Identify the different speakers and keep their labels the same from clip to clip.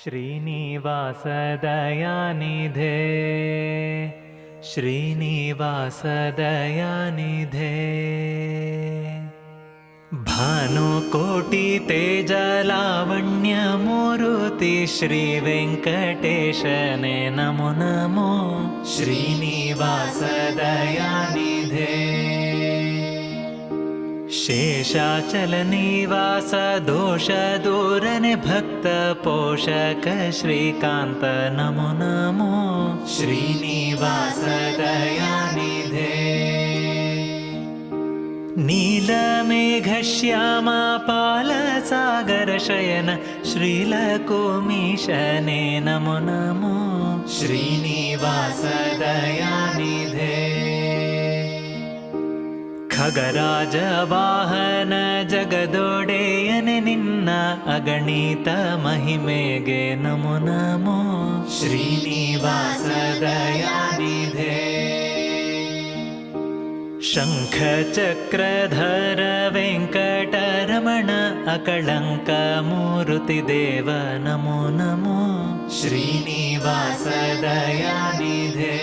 Speaker 1: ಶ್ರೀನಿವಾಸ ದಯಾನಿಧೆ ಶ್ರೀನಿವಾಸ ದಯಾನಿಧೆ ಭಾನುಕೋಟಿ ತೇಜ ಲಾವಣ್ಯ ಮೂರುತಿ ಶ್ರೀ ವೆಂಕಟೇಶನೇ ನಮೋ ನಮೋ ಶ್ರೀನಿವಾಸ ದಯಾನಿಧೆ ಶೇಷಾಚಲ ನಿವಾಸ ದೋಷ ದೂರನೆ ಭಕ್ತ ಪೋಷಕ ಶ್ರೀಕಾಂತ ನಮೋ ನಮೋ ಶ್ರೀನಿವಾಸ ದಯಾನಿಧೆ ನೀಲಮೇಘ ಶ್ಯಾಮ ಪಾಲ ಸಾಗರ ಶಯನ ಶ್ರೀಲಕುಮೀಶನೇ ನಮೋ ನಮೋ ಶ್ರೀನಿವಾಸ ದಯಾನಿಧೆ ಖಗರಾಜ ವಾಹನ ಜಗದೊಡೆಯನೆ ನಿನ್ನ ಅಗಣಿತ ಮಹಿಮೆಗೆ ನಮೋ ನಮೋ ಶ್ರೀನಿವಾಸ ದಯಾನಿಧೆ ಶಂಖ ಚಕ್ರಧರ ವೆಂಕಟರಮಣ ಅಕಳಂಕ ಮೂರುತಿ ದೇವ ನಮೋ ನಮೋ ಶ್ರೀನಿವಾಸ ದಯಾನಿಧೆ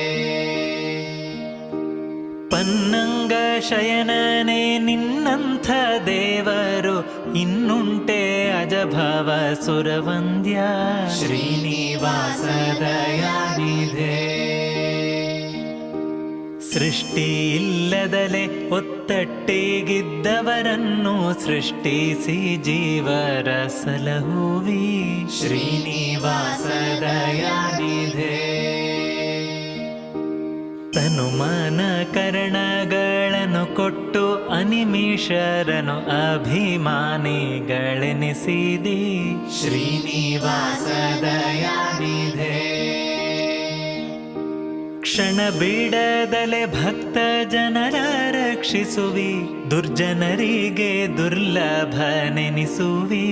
Speaker 1: ಪನ್ನಂಗ ಶಯನನೇ ನಿನ್ನಂಥ ದೇವರು ಇನ್ನುಂಟೆ ಅಜಭವ ಸುರವಂದ್ಯ ಶ್ರೀನಿವಾಸ ದಯಾನಿಧೆ ಸೃಷ್ಟಿ ಇಲ್ಲದಲೆ ಒತ್ತಟ್ಟಿಗಿದ್ದವರನ್ನು ಸೃಷ್ಟಿಸಿ ಜೀವರ ಸಲಹುವಿ ಶ್ರೀನಿವಾಸ ದಯಾನಿಧೆ ತನುಮನ ಕರಣಗಳನ್ನು ಕೊಟ್ಟು ಅನಿಮಿಷರನು ಅಭಿಮಾನಿಗಳೆನಿಸಿದಿ ಶ್ರೀನಿವಾಸ ದಯಾನಿಧೆ ಕ್ಷಣ ಬಿಡದಲೆ ಭಕ್ತ ಜನರ ರಕ್ಷಿಸುವಿ ದುರ್ಜನರಿಗೆ ದುರ್ಲಭನೆನಿಸುವಿ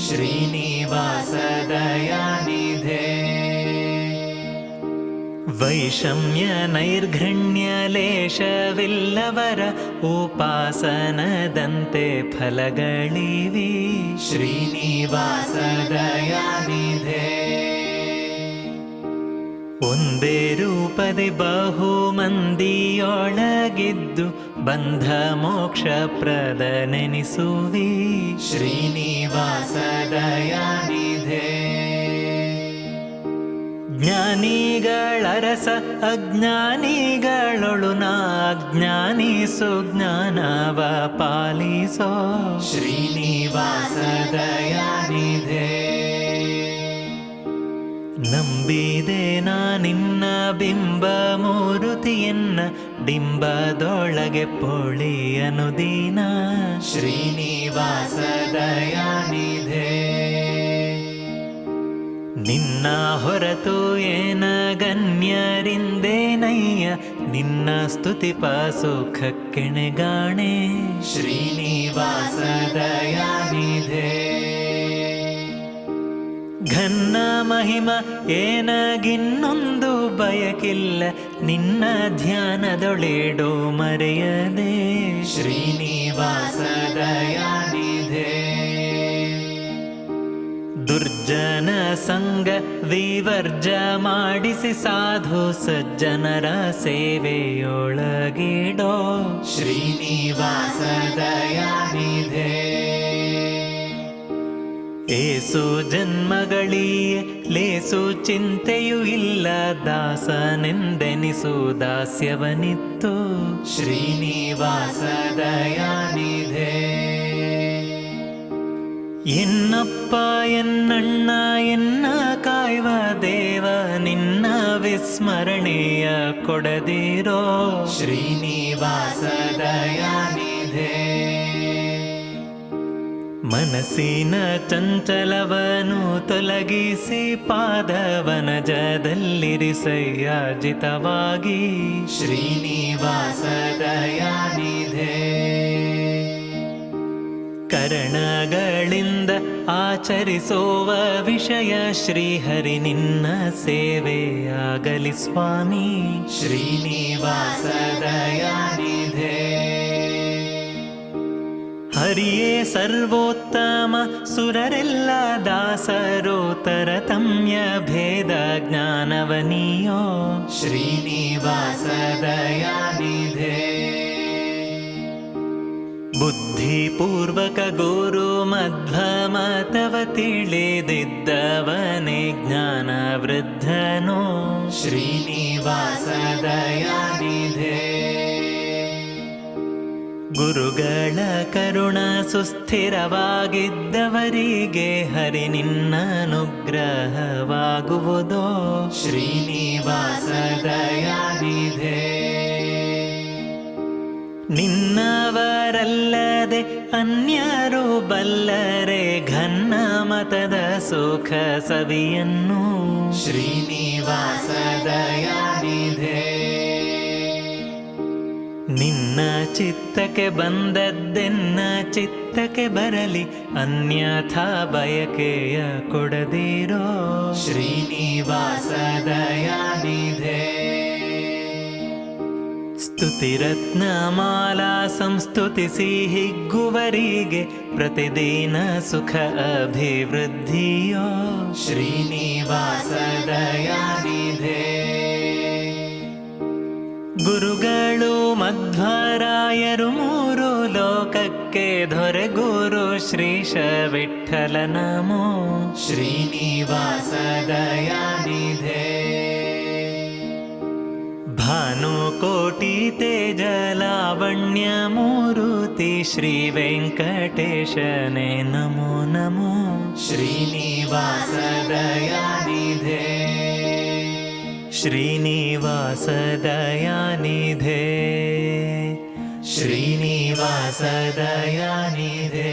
Speaker 1: ಶ್ರೀನಿವಾಸ ದಯಾನಿಧೆ ವೈಷಮ್ಯ ನೈರ್ಘಣ್ಯ ಲೇಷವಿಲ್ಲವರ ಉಪಾಸನದಂತೆ ಫಲಗಳಿವಿ ಶ್ರೀನಿವಾಸ ದಯಾನಿಧೆ ಒಂದೇ ರೂಪದಿ ಬಹು ಮಂದಿಯೊಳಗಿದ್ದು ಬಂಧ ಮೋಕ್ಷ ಪ್ರದನೆನಿಸುವಿ ಶ್ರೀನಿವಾಸ ದಯಾನಿಧೆ ಜ್ಞಾನಿಗಳರಸ ಅಜ್ಞಾನಿಗಳೊಳು ಅಜ್ಞಾನಿಸು ಜ್ಞಾನವ ಪಾಲಿಸೋ ಶ್ರೀನಿವಾಸ ದಯಾನಿಧೆ ನಂಬಿದೆ ನಾ ನಿನ್ನ ಬಿಂಬ ಮೂರುತಿಯನ್ನ ಡಿಂಬದೊಳಗೆ ಪೊಳಿ ಅನುದೀನ ಶ್ರೀನಿವಾಸ ದಯಾನಿಧೆ ನಿನ್ನ ಹೊರತು ಏನ ಗಣ್ಯರಿಂದೇನಯ್ಯ ನಿನ್ನ ಸ್ತುತಿಪ ಸುಖಕ್ಕೆಣೆಗಾಣೆ ಶ್ರೀನಿವಾಸ ದಯಾನಿಧೆ ಘನ್ನ ಮಹಿಮ ಏನಗಿನ್ನೊಂದು ಬಯಕಿಲ್ಲ ನಿನ್ನ ಧ್ಯಾನದೊಳೆಡೋ ಮರೆಯದೆ ಶ್ರೀನಿವಾಸ ದಯಾನಿಧೆ ದುರ್ಜನ ಸಂಗ ವಿವರ್ಜ ಮಾಡಿಸಿ ಸಾಧು ಸಜ್ಜನರ ಸೇವೆಯೊಳಗಿಡೋ ಶ್ರೀನಿವಾಸ ದಯಾನಿಧೆ ಏಸು ಜನ್ಮಗಳೀಯ ಲೇಸು ಚಿಂತೆಯೂ ಇಲ್ಲ ದಾಸನೆಂದೆನಿಸು ದಾಸ್ಯವನಿತ್ತು ಶ್ರೀನಿವಾಸ ದಯಾನಿಧೆ ಎನ್ನಪ್ಪ ಎನ್ನಣ್ಣ ಎನ್ನ ಕಾಯ್ವ ದೇವ ನಿನ್ನ ವಿಸ್ಮರಣೆಯ ಕೊಡದಿರೋ ಶ್ರೀನಿವಾಸ ದಯಾನಿಧೆ ಮನಸ್ಸಿನ ಚಂಚಲವನು ತೊಲಗಿಸಿ ಪಾದವನಜದಲ್ಲಿರಿಸಯ್ಯಾಜಿತವಾಗಿ ಶ್ರೀನಿವಾಸ ದಯಾನಿಧೆ ಕರಣಗಳಿಂದ ಆಚರಿಸುವ ವಿಷಯ ಶ್ರೀಹರಿ ನಿನ್ನ ಸೇವೆಯಾಗಲಿ ಸ್ವಾಮಿ ಶ್ರೀನಿವಾಸ ದಯಾನಿಧೆ ಹರಿಯೇ ಸರ್ವೋತ್ತಮ ಸುರರೆಲ್ಲ ದಾಸರೋ ತರತಮ್ಯ ಭೇದ ಜ್ಞಾನವನಿಯೋ ಶ್ರೀನಿವಾಸ ದಯಾನಿಧೇ. ಬುದ್ಧಿಪೂರ್ವಕ ಗುರು ಮಧ್ವಮತವ ತಿಳಿದಿದ್ದವನೇ ಜ್ಞಾನ ವೃದ್ಧನೋ ಶ್ರೀನಿವಾಸ ದಯಾನಿಧೇ. ಗುರುಗಳ ಕರುಣ ಸುಸ್ಥಿರವಾಗಿದ್ದವರಿಗೆ ಹರಿ ನಿನ್ನ ಅನುಗ್ರಹವಾಗುವುದೋ ಶ್ರೀನಿವಾಸ ದಯಾನಿಧೇ. ನಿನ್ನವರಲ್ಲದೆ ಅನ್ಯರು ಬಲ್ಲರೆ ಘನ್ನ ಮತದ ಸುಖ ಸವಿಯನ್ನು ಶ್ರೀನಿವಾಸ ದಯಾನಿಧೇ. ನಿನ್ನ ಚಿತ್ತಕ್ಕೆ ಬಂದದ್ದೆನ್ನ ಚಿತ್ತಕ್ಕೆ ಬರಲಿ ಅನ್ಯಥಾ ಬಯಕೆಯ ಕೊಡದಿರೋ ಶ್ರೀನಿವಾಸ ದಯಾನಿಧೇ. ಸ್ತುತಿರತ್ನಮಾಲಾ ಸಂಸ್ತುತಿಸಿ ಹಿಗ್ಗುವರಿಗೆ ಪ್ರತಿದಿನ ಸುಖ ಅಭಿವೃದ್ಧಿಯೋ ಶ್ರೀನಿವಾಸ ದಯಾನಿಧೇ. ಗುರುಗಳು ಮಧ್ವರಾಯರು ಮೂರು ಲೋಕಕ್ಕೆ ದೊರೆ ಗುರು ಶ್ರೀಶ ವಿಠ್ಠಲ ನಮೋ ಶ್ರೀನಿವಾಸ ದಯಾನಿಧೇ. ಭಾನುಕೋಟಿ ತೇಜಲಾವಣ್ಯ ಮೂರುತಿ ಶ್ರೀ ವೆಂಕಟೇಶನೇ ನಮೋ ನಮೋ ಶ್ರೀನಿವಾಸ ದಯಾನಿಧೇ. ಶ್ರೀನಿವಾಸ ದಯಾನಿಧೇ. ಶ್ರೀನಿವಾಸ ದಯಾನಿಧೇ.